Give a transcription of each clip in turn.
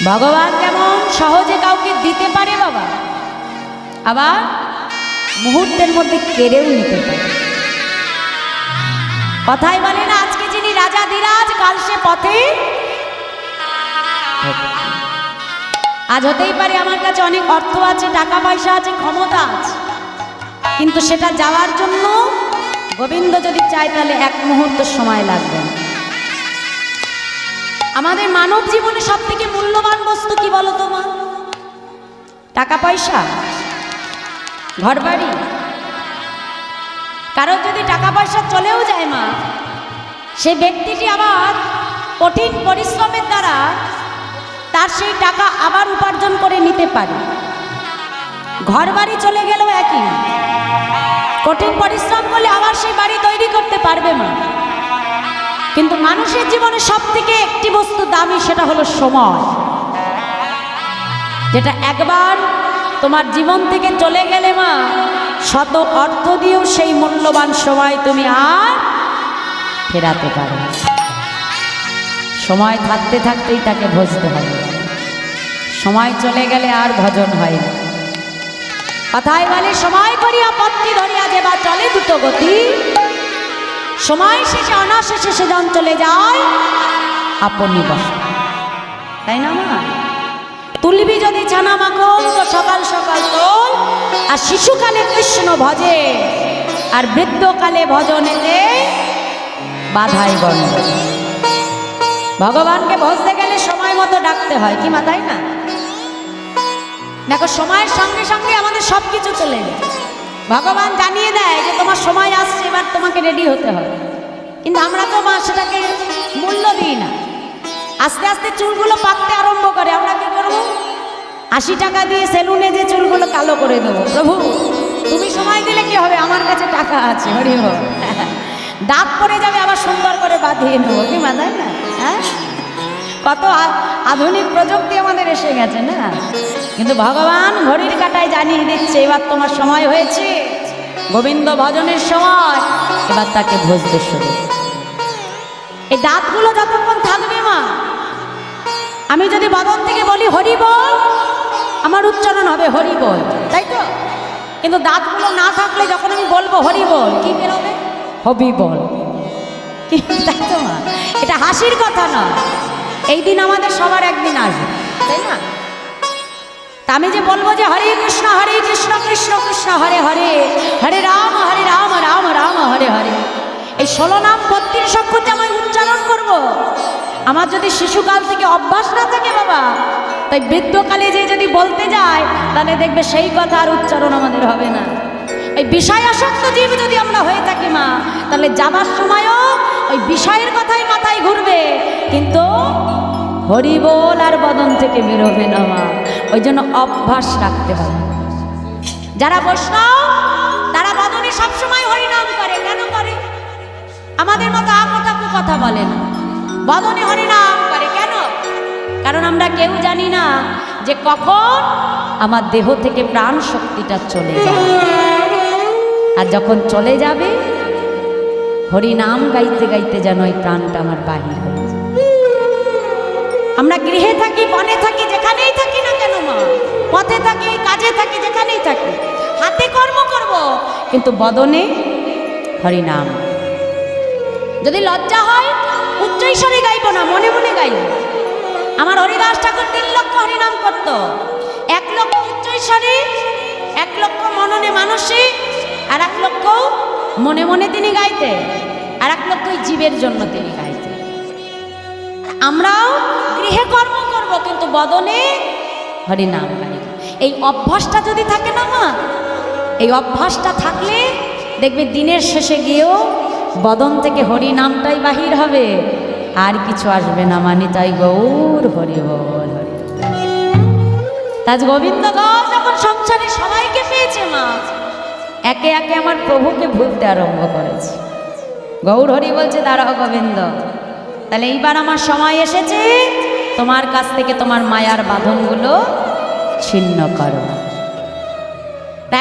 ভগবান যেমন সহজে কাউকে দিতে পারে বাবা, আবার মুহূর্তের মধ্যে কেড়েও নিতে পারে। কথাই বলে না, আজকে যিনি রাজা ধীরাজ কাল সে পথে। আজ হতেই পারে আমার কাছে অনেক অর্থ আছে, টাকা পয়সা আছে, ক্ষমতা আছে, কিন্তু সেটা যাওয়ার জন্য গোবিন্দ যদি চায় তাহলে এক মুহূর্ত সময় লাগবে। আমাদের মানব জীবনে সব থেকে মূল্যবান বস্তু কি বলো তো মা? টাকা পয়সা, ঘর বাড়ি। কারো যদি টাকা পয়সা চলেও যায় মা, সেই ব্যক্তিটি আবার কঠিন পরিশ্রমের দ্বারা তার সেই টাকা আবার উপার্জন করে নিতে পারে। ঘর বাড়ি চলে গেলেও একই, কঠিন পরিশ্রম করলে আবার সেই বাড়ি তৈরি করতে পারবে মা। কিন্তু মানুষের জীবনে সব থেকে একটি বস্তু দামি, সেটা হলো সময়, যেটা একবার তোমার জীবন থেকে চলে গেলে মা, শত অর্থ দিয়েও সেই মূল্যবান সময় তুমি আর ফেরাতে পারো। সময় থাকতে থাকতেই তাকে ভজতে হবে, সময় চলে গেলে আর ভজন হয় না। কথায় বলে সময় করিয়া পথটি ধরিয়া যে বা চলে দ্রুত গতি, সময় শেষে অনাশেষে সেজন চলে যায় আপনি বসে। তাই না মা? তুলবি যদি ছানা মাখন তো সকাল সকাল তোল, আর শিশুকালে কৃষ্ণ ভজে আর বৃদ্ধকালে ভজনেতে বাধাই বন্ধ। ভগবানকে ভজতে গেলে সময় মতো ডাকতে হয় কি মা, তাই না? দেখো সময়ের সঙ্গে সঙ্গে আমাদের সব কিছু চলে যায়। ভগবান জানিয়ে দেয় যে তোমার সময় আসছে, এবার তোমাকে রেডি হতে হবে, কিন্তু আমরা তো মা সেটাকে মূল্য দিই না। আস্তে আস্তে চুলগুলো পাকতে আরম্ভ করে, আমরা কি করবো? 80 টাকা দিয়ে সেলুনে যে চুলগুলো কালো করে দেবো। প্রভু তুমি সময় দিলে কি হবে, আমার কাছে টাকা আছে, হরি বল। দাঁত পড়ে যাবে, আবার সুন্দর করে বাঁধিয়ে নেবো কি মা, তাই না? হ্যাঁ, কত আধুনিক প্রযুক্তি আমাদের এসে গেছে না? কিন্তু ভগবান ঘড়ির কাঁটায় জানিয়ে দিচ্ছে এবার তোমার সময় হয়েছে, গোবিন্দ ভজনের সময়, এবার তাকে ভজতে শুরু। এই দাঁতগুলো যতক্ষণ থাকবে মা, আমি যদি বদন থেকে বলি হরি বল, আমার উচ্চারণ হবে হরি বল, তাই তো? কিন্তু দাঁতগুলো না থাকলে যখন আমি বলবো হরি বল, কি বেরোবে? হবি বল, কি তাই তো মা? এটা হাসির কথা না, এই দিন আমাদের সবার একদিন আসবে, তাই না? তা আমি যে বলবো যে হরে কৃষ্ণ কৃষ্ণ কৃষ্ণ হরে হরে, হরে রাম রাম রাম হরে হরে, এই 16 নাম 32 অক্ষর যে আমি উচ্চারণ করব, আমার যদি শিশুকাল থেকে অভ্যাস না থাকে বাবা, তাই বৃদ্ধকালে যে যদি বলতে যায়, তাহলে দেখবে সেই কথা আর উচ্চারণ আমাদের হবে না। এই বিষয় আসক্ত জীব যদি আমরা হয়ে থাকি মা, তাহলে যাবার সময়ও ওই বিষয়ের কথাই মাথায় ঘুরবে, কিন্তু হরি বল আর বদন থেকে বেরোবে না মা। ওই জন্য অভ্যাস রাখতে হবে। যারা বৈষ্ণব তারা বদনে সবসময় হরিনাম করে। কেন করে? আমাদের মতো আকথাকু কথা বলে না, বদনে হরিনাম করে। কেন? কারণ আমরা কেউ জানি না যে কখন আমার দেহ থেকে প্রাণ শক্তিটা চলে যাবে, আর যখন চলে যাবে হরিনাম গাইতে গাইতে যেন ওই প্রাণটা আমার বাহির হয়ে যায়। আমরা গৃহে থাকি, বনে থাকি, যেখানেই থাকি না কেন মা, পথে থাকি, কাজে থাকি, যেখানেই থাকি, হাতে কর্ম করব, কিন্তু বদনে হরিনাম। যদি লজ্জা হয় উচ্চৈস্বরে গাইব না, মনে মনে গাইব। আমার হরিদাস ঠাকুর 3 লক্ষ হরিনাম করত, 1 লক্ষ উচ্চৈস্বরে, 1 লক্ষ মননে মানসে, আর 1 লক্ষ মনে মনে তিনি গাইতে, আর 1 লক্ষ জীবের জন্য তিনি গাইতে। আমরাও গৃহে কর্ম করব, কিন্তু বদনে হরিনাম গাইব। এই অভ্যাসটা যদি থাকে না মা, এই অভ্যাসটা থাকলে দেখবে দিনের শেষে গিয়েও বদন থেকে হরিনামটাই বাহির হবে, আর কিছু আসবে না। মানে তাই গৌর হরি বল হরি। তাজ গোবিন্দ যখন সংসারে সবাইকে পেয়েছে মা, একে একে আমার প্রভুকে ভুলতে আরম্ভ করেছে। গৌর হরি বলছে দাঁড়াও গোবিন্দ, তাহলে এইবার আমার সময় এসেছে, তোমার কাছ থেকে তোমার মায়ার বাঁধনগুলো ছিন্ন করো।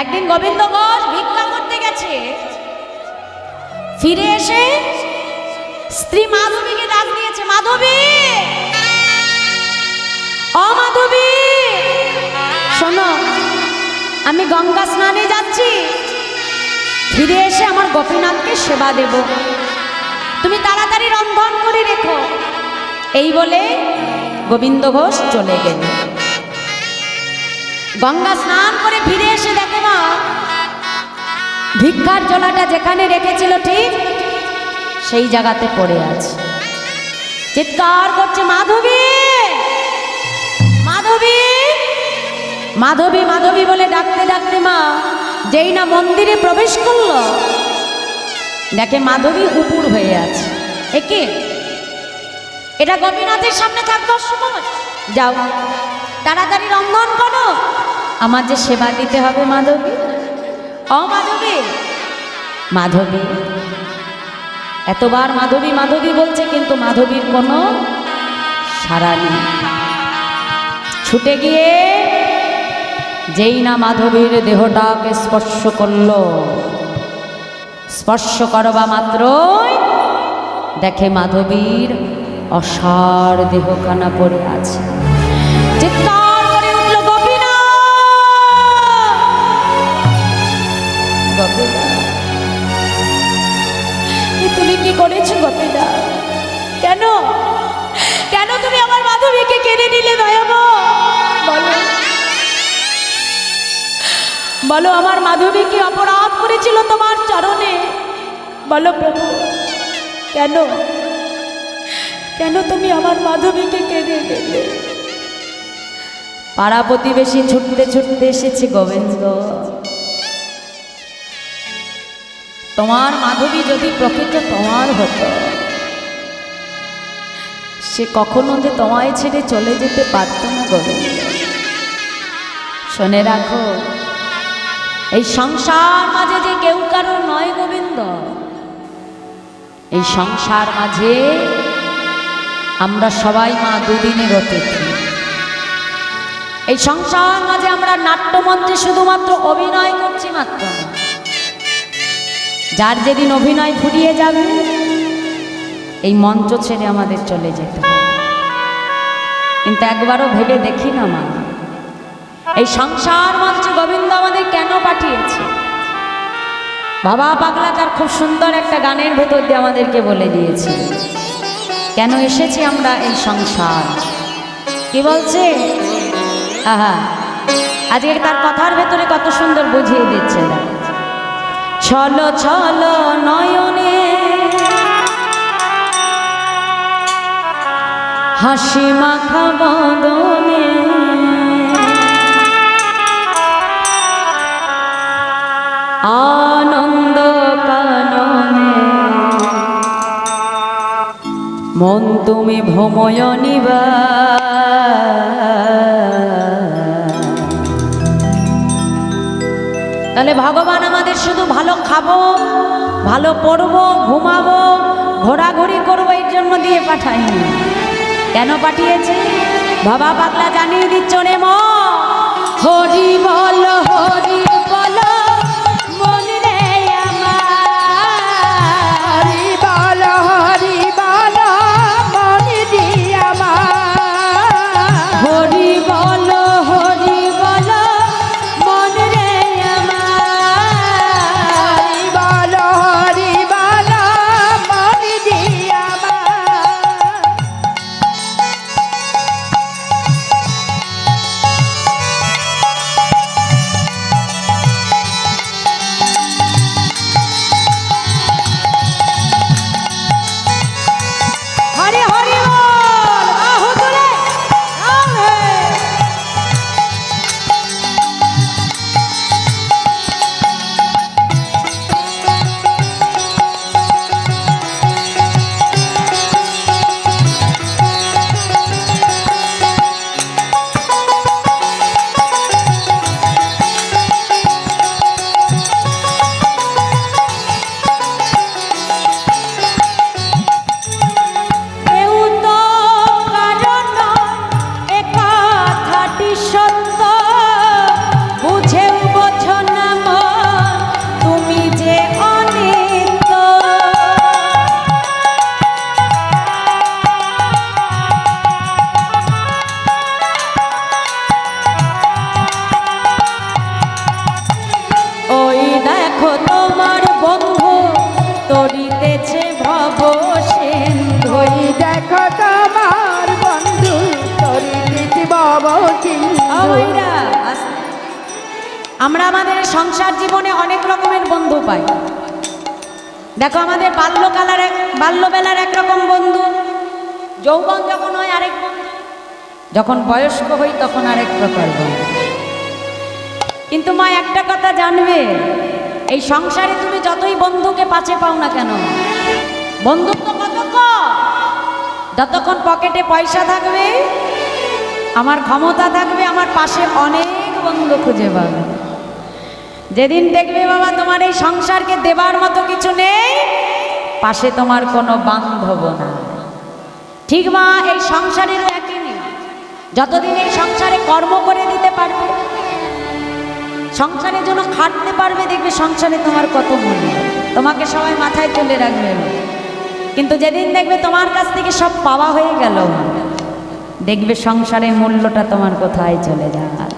একদিন গোবিন্দ ঘোষ ভিক্ষা করতে গেছে, ফিরে এসে স্ত্রী মাধবীকে ডাক দিয়েছে, মাধবী ও মাধবী শোনো, আমি গঙ্গা স্নানে যাচ্ছি, ফিরে এসে আমার গোপীনাথকে সেবা দেব, তুমি তাড়াতাড়ি রন্ধন করে রেখো। এই বলে গোবিন্দ ঘোষ চলে গেল। গঙ্গা স্নান করে ফিরে এসে দেখে মা ভিক্ষার জলাটা যেখানে রেখেছিল ঠিক সেই জায়গাতে পড়ে আছে। চিৎকার করছে, মাধবী মাধবী মাধবী মাধবী বলে ডাকতে ডাকতে মা যেই না মন্দিরে প্রবেশ করলো, দেখে মাধবী উপুর হয়ে আছে। একে এটা গোপীনাথের সামনে থাকবার সময়, যাও তাড়াতাড়ি রন্ধন করো, আমার যে সেবা দিতে হবে। মাধবী, ও মাধবী মাধবী, এতবার মাধবী মাধবী বলছে কিন্তু মাধবীর কোনো সাড়া নেই। ছুটে গিয়ে যেই না মাধবীর দেহটাকে স্পর্শ করলো, স্পর্শ করবা মাত্রই দেখে মাধবীর অসার দেহখানা পড়ে আছে। চিৎকার করে উঠল, গোপীনাথ গোপীনাথ, তুমি কি করেছো গোপীনাথ? কেন কেন তুমি আমার মাধবীকে কেড়ে নিলে দয়াব? বলো বলো, আমার মাধবী কি অপরাধ করেছিল তোমার চরণে? বলো প্রভু, কেন কেন তুমি আমার মাধবীকে কেড়ে নিলে? পাড়া প্রতিবেশী ছুটতে ছুটতে এসেছে গোবিন্দ। তোমার মাধবী যদি প্রকৃত তোমার হতো, সে কখনো যে তোমায় ছেড়ে চলে যেতে পারত না গোবিন্দ। শুনে রাখো, এই সংসার মাঝে যে কেউ কারো নয় গোবিন্দ, এই সংসার মাঝে আমরা সবাই মা দুদিনের অতিথি। এই সংসার মাঝে আমরা নাট্যমঞ্চে শুধুমাত্র অভিনয় করছি মাত্র না। যার যেদিন অভিনয় ফুরিয়ে যাবে, এই মঞ্চ ছেড়ে আমাদের চলে যেতে হবে। কিন্তু একবারও ভেবে দেখি না মা, এই সংসার মঞ্চে গোবিন্দ আমাদের কেন পাঠিয়েছে? বাবা পাগলা তার খুব সুন্দর একটা গানের ভেতর দিয়ে আমাদেরকে বলে দিয়েছে কেন এসেছি আমরা এই সংসার। কি বলছে? আহা, আজকে তার কথার ভেতরে কত সুন্দর বুঝিয়ে দিচ্ছে। ছলো ছলো নয়নে হাসি মাখা বদনে, আনন্দ কাননে মন তুমি ভ্রময় নিবা। তাহলে ভগবান আমাদের শুধু ভালো খাবো, ভালো পড়বো, ঘুমাবো, ঘোরাঘুরি করবো এর জন্য দিয়ে পাঠায়নি। কেন পাঠিয়েছে? বাবা পাগলা জানিয়ে দিচ্ছ রে মা, হরি বল হরি বল মন রে আমার, হরি বল হরি বল মন দি আমার, হরি বল হরি বল মন রে আমার, হরি বল হরি বল মন দি আমার। ভাইরা, আমরা আমাদের সংসার জীবনে অনেক রকমের বন্ধু পাই। দেখো আমাদের বাল্যবেলার একরকম বন্ধু, যৌবন যখন হয় আরেক বন্ধু, যখন বয়স্ক হই তখন আরেক প্রকার বন্ধু। কিন্তু মা একটা কথা জানবে, এই সংসারে তুমি যতই বন্ধুকে পাশে পাও না কেন, বন্ধুত্ব কতক্ষণ? যতক্ষণ পকেটে পয়সা থাকবে, আমার ক্ষমতা থাকবে, আমার পাশে অনেক বন্ধু খুঁজে পাবে। যেদিন দেখবে বাবা তোমার এই সংসারকে দেবার মতো কিছু নেই, পাশে তোমার কোনো বান্ধব না। ঠিক মা, এই সংসারেরও একই নিয়ম। যতদিন এই সংসারে কর্ম করে দিতে পারবে, সংসারের জন্য খাটতে পারবে, দেখবে সংসারে তোমার কত মূল্য, তোমাকে সবাই মাথায় তুলে রাখবে। কিন্তু যেদিন দেখবে তোমার কাছ থেকে সব পাওয়া হয়ে গেল, দেখবে সংসারের মূল্যটা তোমার কোথায় চলে যায়।